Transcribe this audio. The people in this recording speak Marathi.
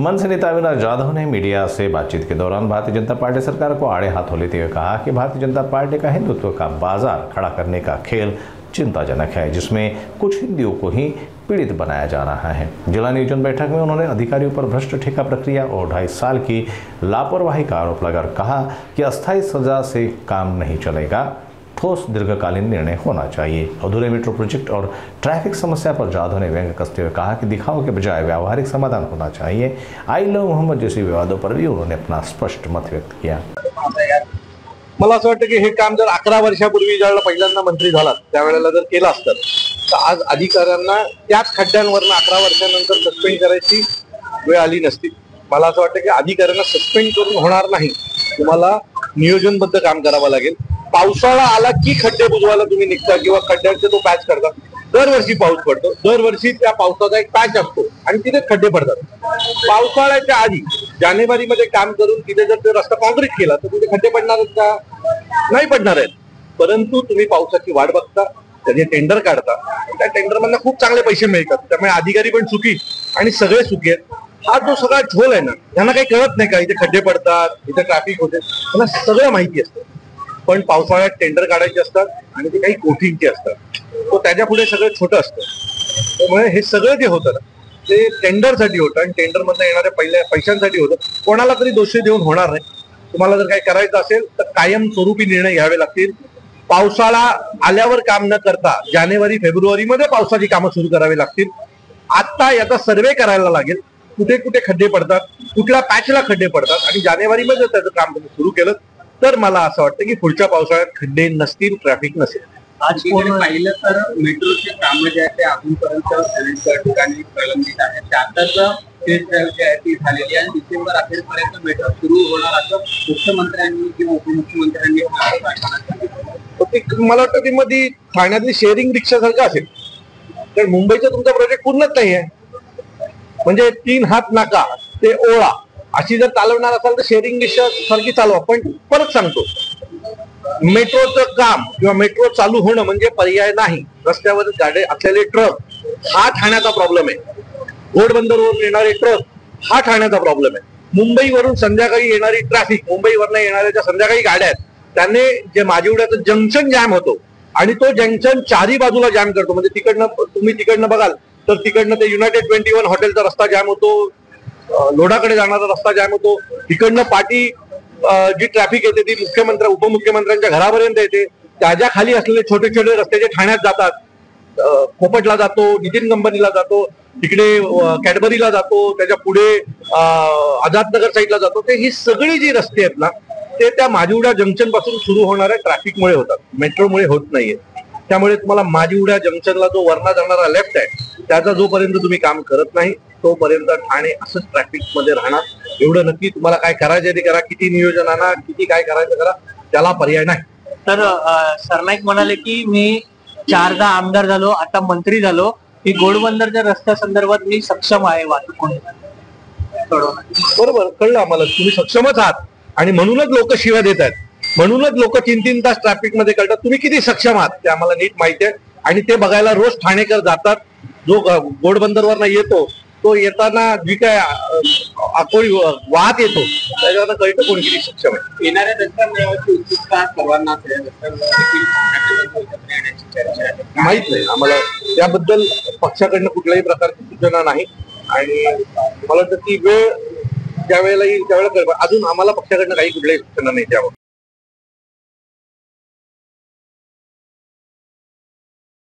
मनसे नेता अविनाश जाधव ने मीडिया से बातचीत के दौरान भारतीय जनता पार्टी सरकार को आड़े हाथों लेते हुए कहा कि भारतीय जनता पार्टी का हिंदुत्व का बाजार खड़ा करने का खेल चिंताजनक है, जिसमें कुछ हिंदुओं को ही पीड़ित बनाया जा रहा है। जिला नियोजन बैठक में उन्होंने अधिकारियों पर भ्रष्ट ठेका प्रक्रिया और 2.5 साल की लापरवाही का आरोप लगाकर कहा कि अस्थायी सजा से काम नहीं चलेगा, ठोस दीर्घकालीन निर्णय होना चाहिए। अधूरे मेट्रो प्रोजेक्ट और ट्रैफिक समस्या पर जाधव ने व्यंग्य कसते हुए कहा कि दिखाव के बजाय व्यावहारिक समाधान होना चाहिए। आई लव मोहम्मद जैसे विवादों पर भी उन्होंने अपना स्पष्ट मत व्यक्त किया। मला असं वाटतं की हे काम जर 11 वर्षापूर्वी ज्यावेळेला पहिल्यांदा मंत्री झाला त्यावेळेला जर केलं असतं तर आज अधिकाऱ्यांना त्याच खड्ड्यांवरनं 11 वर्षानंतर सस्पेंड करायची वेळ आली नसती। मला असं वाटतं की अधिकाऱ्यांना सस्पेंड करून होणार नाही, तुम्हाला नियोजनबद्ध काम करावं लागेल। पावसाळा आला की खड्डे बुजवायला तुम्ही निघता किंवा खड्ड्यांचे तो पॅच करता। दरवर्षी पाऊस पडतो, दरवर्षी त्या पावसाचा एक पॅच असतो आणि तिथे खड्डे पडतात। पावसाळ्याच्या आधी जानेवारीमध्ये काम करून तिथे जर ते रस्ता कॉन्क्रीट केला तर तिथे खड्डे पडणार आहेत का? नाही पडणार आहेत। परंतु तुम्ही पावसाची वाट बघता, त्याचे टेंडर काढता, त्या टेंडरमधनं खूप चांगले पैसे मिळतात, त्यामुळे अधिकारी पण चुकी आणि सगळे चुकी आहेत। हा जो सगळा झोल आहे ना, त्यांना काही कळत नाही का इथे खड्डे पडतात, इथे ट्रॅफिक होते, त्यांना सगळं माहिती असतं। पण पावसाळ्यात टेंडर काढायचे असतात आणि ते काही कोटींचे असतात, तो त्याच्या पुढे सगळं छोटं असतं। त्यामुळे हे सगळं जे होतं ना ते टेंडरसाठी होतं आणि टेंडरमधनं येणाऱ्या पहिल्या पैशांसाठी होतं। कोणाला तरी दोषी देऊन होणार नाही। तुम्हाला जर काही करायचं असेल तर कायमस्वरूपी निर्णय घ्यावे लागतील। पावसाळा आल्यावर काम न करता जानेवारी फेब्रुवारीमध्ये पावसाची कामं सुरू करावी लागतील। आता याचा सर्वे करायला लागेल, कुठे कुठे खड्डे पडतात, कुठल्या पॅचला खड्डे पडतात आणि जानेवारीमध्ये त्याचं काम तुम्ही सुरू केलं तर मला असं वाटतं की पुढच्या पावसाळ्यात खड्डे नसतील, ट्रॅफिक नसेल। आज पाहिलं तर मेट्रोचे कामं जे आहेत ते अजूनपर्यंत अनेक ठिकाणी प्रलंबित आहेत। त्यातच टेस्ट ड्राईव्ह जी आहे ती झालेली आहे आणि डिसेंबर अखेरपर्यंत मेट्रो सुरू होणार असं मुख्यमंत्र्यांनी किंवा उपमुख्यमंत्र्यांनी मला वाटतं ती मध्ये ठाण्यातली शेअरिंग रिक्षा सारखं असेल, कारण मुंबईचा तुमचा प्रोजेक्ट पूर्णच नाही आहे। म्हणजे 3 हात नाका ते ओळा अशी जर चालवणार असाल तर शेअरिंग रिक्षा सारखी चालवा। पण परत सांगतो, मेट्रोचं काम किंवा मेट्रो चालू होणं म्हणजे पर्याय नाही। रस्त्यावर गाड्या असलेले ट्रक हा ठाण्याचा प्रॉब्लेम आहे। घोडबंदरवरून येणारे ट्रक हा ठाण्याचा प्रॉब्लेम आहे। मुंबईवरून संध्याकाळी येणारी ट्रॅफिक, मुंबईवरनं येणाऱ्या ज्या संध्याकाळी गाड्या आहेत त्याने जे माजिवड्याचं जंक्शन जॅम होतो आणि तो जंक्शन चारी बाजूला जॅम करतो। म्हणजे तिकडनं तुम्ही तिकडनं बघाल तर तिकडनं ते युनायटेड 21 हॉटेलचा रस्ता जॅम होतो, लोढाकडे जाणारा रस्ता जॅम होतो, तिकडनं पाटी जी ट्रॅफिक येते ती उपमुख्यमंत्र्यांच्या घरापर्यंत येते। त्याच्या खाली असलेले छोटे छोटे रस्ते जे ठाण्यात जातात, खोपटला जातो, नितीन कंपनीला जातो, तिकडे कॅडबरीला जातो, त्याच्या पुढे आझादनगर साईडला जातो, ते ही सगळी जी रस्ते आहेत ना ते त्या माजिवडा जंक्शन पासून सुरू होणाऱ्या ट्रॅफिकमुळे होतात, मेट्रोमुळे होत नाहीये। त्यामुळे तुम्हाला माजिवडा जंक्शनला जो वरना जाणारा लेफ्ट आहे त्याचा जोपर्यंत तुम्ही काम करत नाही तोपर्यंत ठाणे असंच ट्रॅफिक मध्ये राहणार। एवढं नक्की तुम्हाला काय करायचं ते करा, किती नियोजन आणा, किती काय करायचं करा, त्याला पर्याय नाही। तर सरनाईक म्हणाले की मी 4दा आमदार झालो, आता मंत्री झालो, की घोडबंदरच्या रस्त्या संदर्भात मी सक्षम आहे वाहतूक बरोबर कळलं आम्हाला, तुम्ही सक्षमच आहात आणि म्हणूनच लोक शिव्या देत आहेत, म्हणूनच लोक 3-3 तास ट्रॅफिक मध्ये कळतात। तुम्ही किती सक्षम आहात ते आम्हाला नीट माहिती आहे आणि ते बघायला रोज ठाणेकर जातात। जो घोडबंदरवरनं येतो तो येताना जी काय आकोळी वाहत येतो त्याच्यावर कळतं कोण किती सक्षम आहे। येणाऱ्या दसऱ्याची उत्सुकता सर्वांना माहित नाही आम्हाला, त्याबद्दल पक्षाकडनं कुठल्याही प्रकारची सूचना नाही आणि मला वाटतं ती वेळ ज्या वेळेला येईल त्यावेळेला अजून आम्हाला पक्षाकडनं काही कुठल्याही सूचना नाही त्यावर।